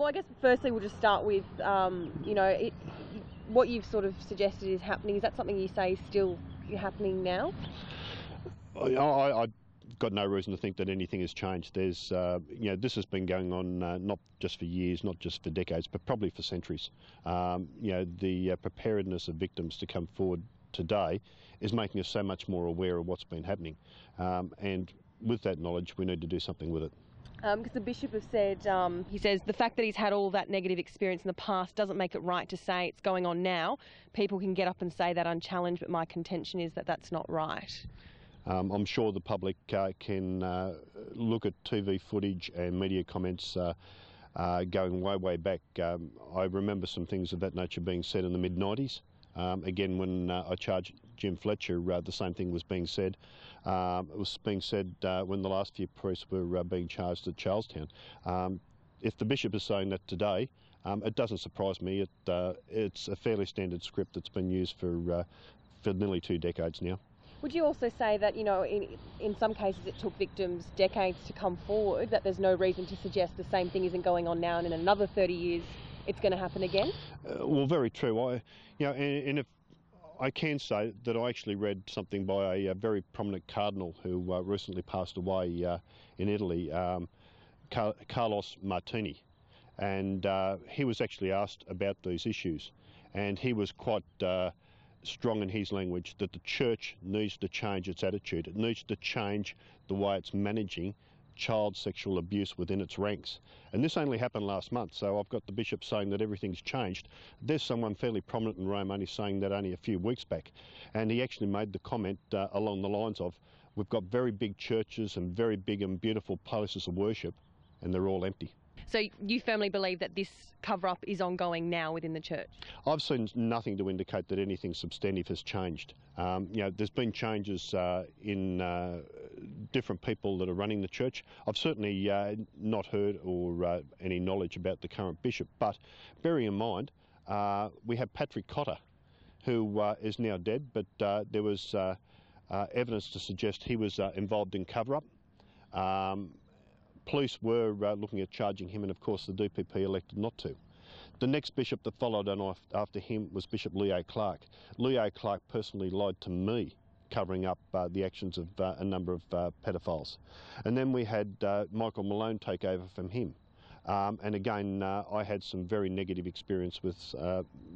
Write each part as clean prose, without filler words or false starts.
Well, I guess firstly we'll just start with, what you've sort of suggested is happening. Is that something you say is still happening now? I've got no reason to think that anything has changed. There's, this has been going on not just for years, not just for decades, but probably for centuries. The preparedness of victims to come forward today is making us so much more aware of what's been happening. And with that knowledge, we need to do something with it. Because the Bishop has said, he says the fact that he's had all that negative experience in the past doesn't make it right to say it's going on now. People can get up and say that unchallenged, but my contention is that that's not right. I'm sure the public can look at TV footage and media comments going way back. I remember some things of that nature being said in the mid-90s. Again, when I charged Jim Fletcher, the same thing was being said. It was being said when the last few priests were being charged at Charlestown. If the Bishop is saying that today, it doesn't surprise me. It's a fairly standard script that's been used for nearly 2 decades now. Would you also say that, in some cases it took victims decades to come forward, that there's no reason to suggest the same thing isn't going on now and in another 30 years it's going to happen again? Well, very true. And if I can say that I actually read something by a very prominent cardinal who recently passed away in Italy, Carlos Martini, and he was actually asked about these issues, and he was quite strong in his language that the church needs to change its attitude. It needs to change the way it's managing child sexual abuse within its ranks. And this only happened last month, so I've got the Bishop saying that everything's changed. There's someone fairly prominent in Rome only saying that only a few weeks back, and he actually made the comment along the lines of, we've got very big churches and very big and beautiful places of worship, and they're all empty. So you firmly believe that this cover-up is ongoing now within the church? I've seen nothing to indicate that anything substantive has changed. There's been changes in different people that are running the church. I've certainly not heard or any knowledge about the current bishop, but bearing in mind, we have Patrick Cotter, who is now dead, but there was evidence to suggest he was involved in cover-up. Police were looking at charging him, and of course the DPP elected not to. The next bishop that followed on after him was Bishop Leo Clark. Leo Clark personally lied to me, covering up the actions of a number of pedophiles. And then we had Michael Malone take over from him. And again, I had some very negative experience with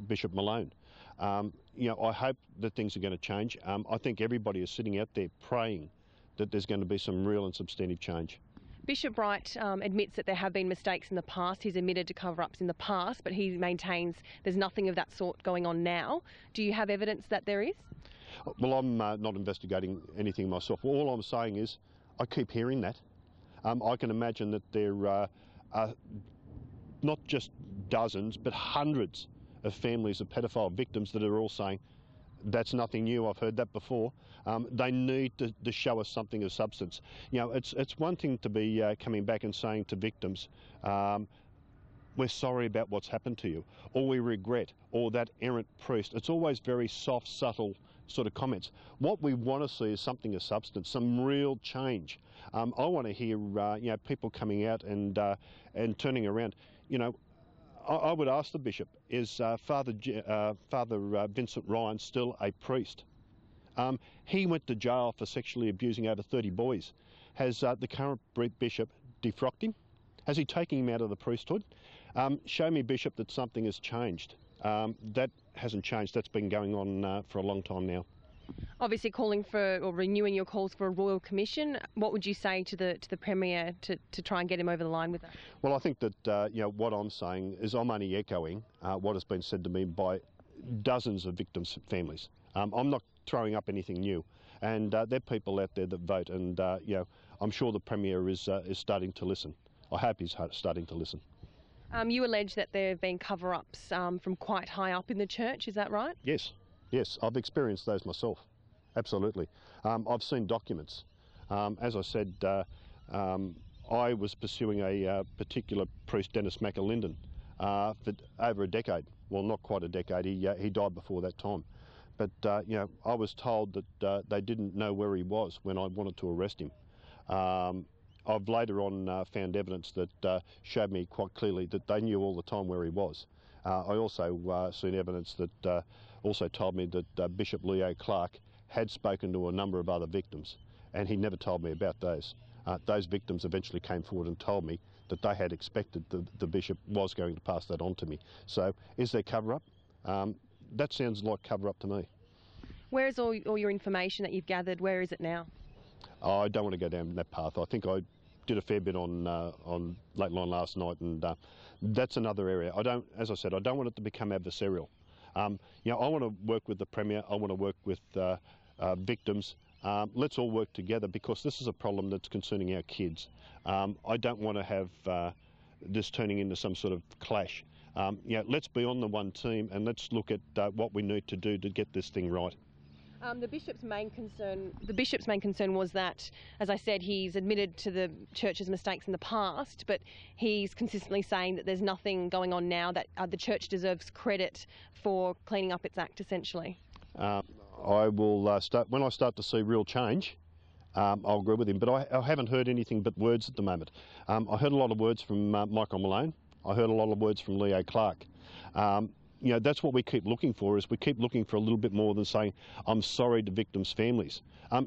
Bishop Malone. I hope that things are going to change. I think everybody is sitting out there praying that there's going to be some real and substantive change. Bishop Bright admits that there have been mistakes in the past. He's admitted to cover-ups in the past, but he maintains there's nothing of that sort going on now. Do you have evidence that there is? Well, I'm not investigating anything myself. All I'm saying is I keep hearing that. I can imagine that there are not just dozens, but hundreds of families of pedophile victims that are all saying, that's nothing new, I've heard that before. They need to show us something of substance. It's one thing to be coming back and saying to victims, we're sorry about what's happened to you, or we regret, or that errant priest. It's always very soft, subtle sort of comments. What we want to see is something of substance, some real change. I want to hear people coming out and turning around. I would ask the Bishop, is Father Vincent Ryan still a priest? He went to jail for sexually abusing over 30 boys. Has the current Bishop defrocked him? Has he taken him out of the priesthood? Show me, Bishop, that something has changed. That hasn't changed. That's been going on for a long time now. Obviously calling for, or renewing your calls for a royal commission. What would you say to the Premier to try and get him over the line with that? Well, I think that what I'm saying is I'm only echoing what has been said to me by dozens of victims' families. I'm not throwing up anything new, and there are people out there that vote, and I'm sure the Premier is starting to listen. I hope he's starting to listen. You allege that there have been cover-ups from quite high up in the church, is that right? Yes, I've experienced those myself, absolutely. I've seen documents. As I said, I was pursuing a particular priest, Dennis McAlinden, for over a decade. Well, not quite a decade, he died before that time. But, I was told that they didn't know where he was when I wanted to arrest him. I've later on found evidence that showed me quite clearly that they knew all the time where he was. I also seen evidence that also told me that Bishop Leo Clark had spoken to a number of other victims, and he never told me about those. Those victims eventually came forward and told me that they had expected the bishop was going to pass that on to me. So is there cover-up? That sounds like cover-up to me. Where is all your information that you've gathered? Where is it now? I don't want to go down that path. I think I did a fair bit on Late Line last night, and that's another area. As I said, I don't want it to become adversarial. I want to work with the Premier. I want to work with victims. Let's all work together, because this is a problem that's concerning our kids. I don't want to have this turning into some sort of clash. Let's be on the one team, and let's look at what we need to do to get this thing right. The bishop's main concern was that, as I said, he's admitted to the church's mistakes in the past, but he's consistently saying that there's nothing going on now, that the church deserves credit for cleaning up its act, essentially. I will when I start to see real change, I'll agree with him. But I haven't heard anything but words at the moment. I heard a lot of words from Michael Malone. I heard a lot of words from Leo Clark. That's what we keep looking for, is we keep looking for a little bit more than saying, I'm sorry to victims' families.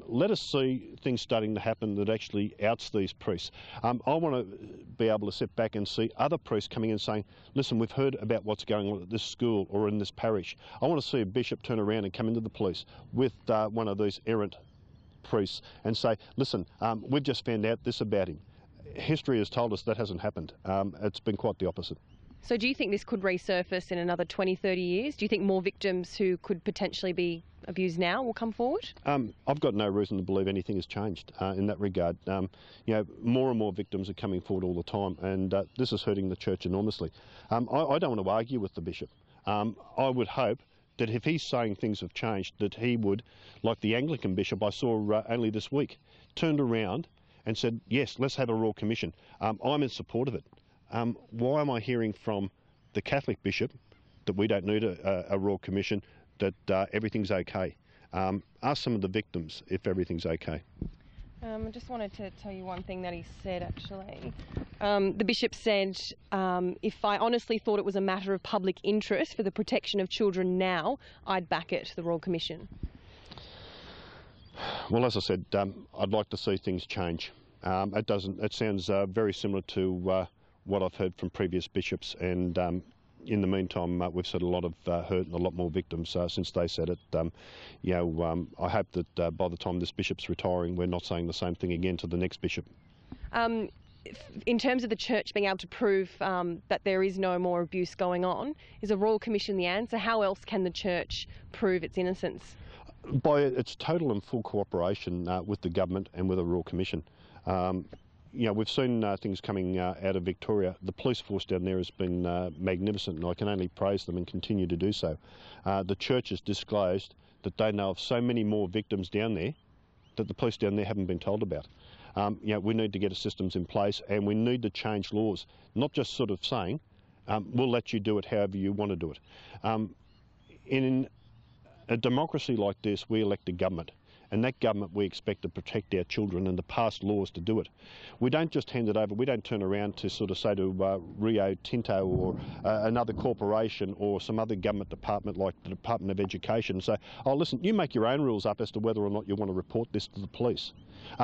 Let us see things starting to happen that actually outs these priests. I want to be able to sit back and see other priests coming in saying, listen, we've heard about what's going on at this school or in this parish. I want to see a bishop turn around and come into the police with one of these errant priests and say, listen, we've just found out this about him. History has told us that hasn't happened. It's been quite the opposite. So do you think this could resurface in another 20, 30 years? Do you think more victims who could potentially be abused now will come forward? I've got no reason to believe anything has changed in that regard. More and more victims are coming forward all the time, and this is hurting the church enormously. I don't want to argue with the bishop. I would hope that if he's saying things have changed, that he would, like the Anglican bishop I saw only this week, turned around and said, yes, let's have a Royal Commission. I'm in support of it. Why am I hearing from the Catholic bishop that we don't need a Royal Commission, that everything's okay? Ask some of the victims if everything's okay. I just wanted to tell you one thing that he said, actually. The bishop said, if I honestly thought it was a matter of public interest for the protection of children now, I'd back it, the Royal Commission. Well, as I said, I'd like to see things change. It sounds very similar to what I've heard from previous bishops, and in the meantime we've seen a lot of hurt and a lot more victims since they said it. I hope that by the time this bishop's retiring, we're not saying the same thing again to the next bishop. In terms of the church being able to prove that there is no more abuse going on, is a Royal Commission the answer? How else can the church prove its innocence? By its total and full cooperation with the government and with a Royal Commission. We've seen things coming out of Victoria. The police force down there has been magnificent, and I can only praise them and continue to do so. The church has disclosed that they know of so many more victims down there that the police down there haven't been told about. We need to get systems in place, and we need to change laws, not just sort of saying, we'll let you do it however you want to do it. In a democracy like this, we elect a government. And that government we expect to protect our children and to pass laws to do it. We don't just hand it over, we don't turn around to sort of say to Rio Tinto or another corporation or some other government department like the Department of Education and say, oh listen, you make your own rules up as to whether or not you want to report this to the police.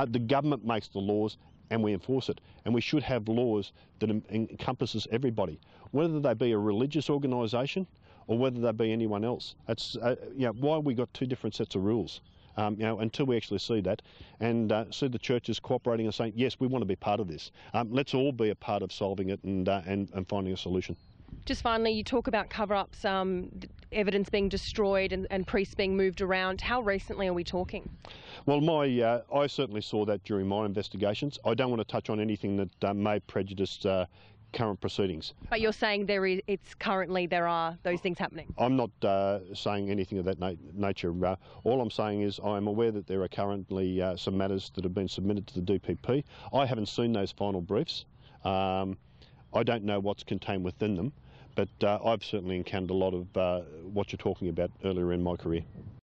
The government makes the laws and we enforce it. And we should have laws that encompasses everybody, whether they be a religious organisation or whether they be anyone else. That's why we got two different sets of rules. Until we actually see that and see the churches cooperating and saying, yes, we want to be part of this. Let's all be a part of solving it and finding a solution. Just finally, you talk about cover-ups, evidence being destroyed and priests being moved around. How recently are we talking? Well, I certainly saw that during my investigations. I don't want to touch on anything that may prejudice current proceedings. But you're saying there are those things happening? I'm not saying anything of that nature. All I'm saying is I'm aware that there are currently some matters that have been submitted to the DPP. I haven't seen those final briefs. I don't know what's contained within them, but I've certainly encountered a lot of what you're talking about earlier in my career.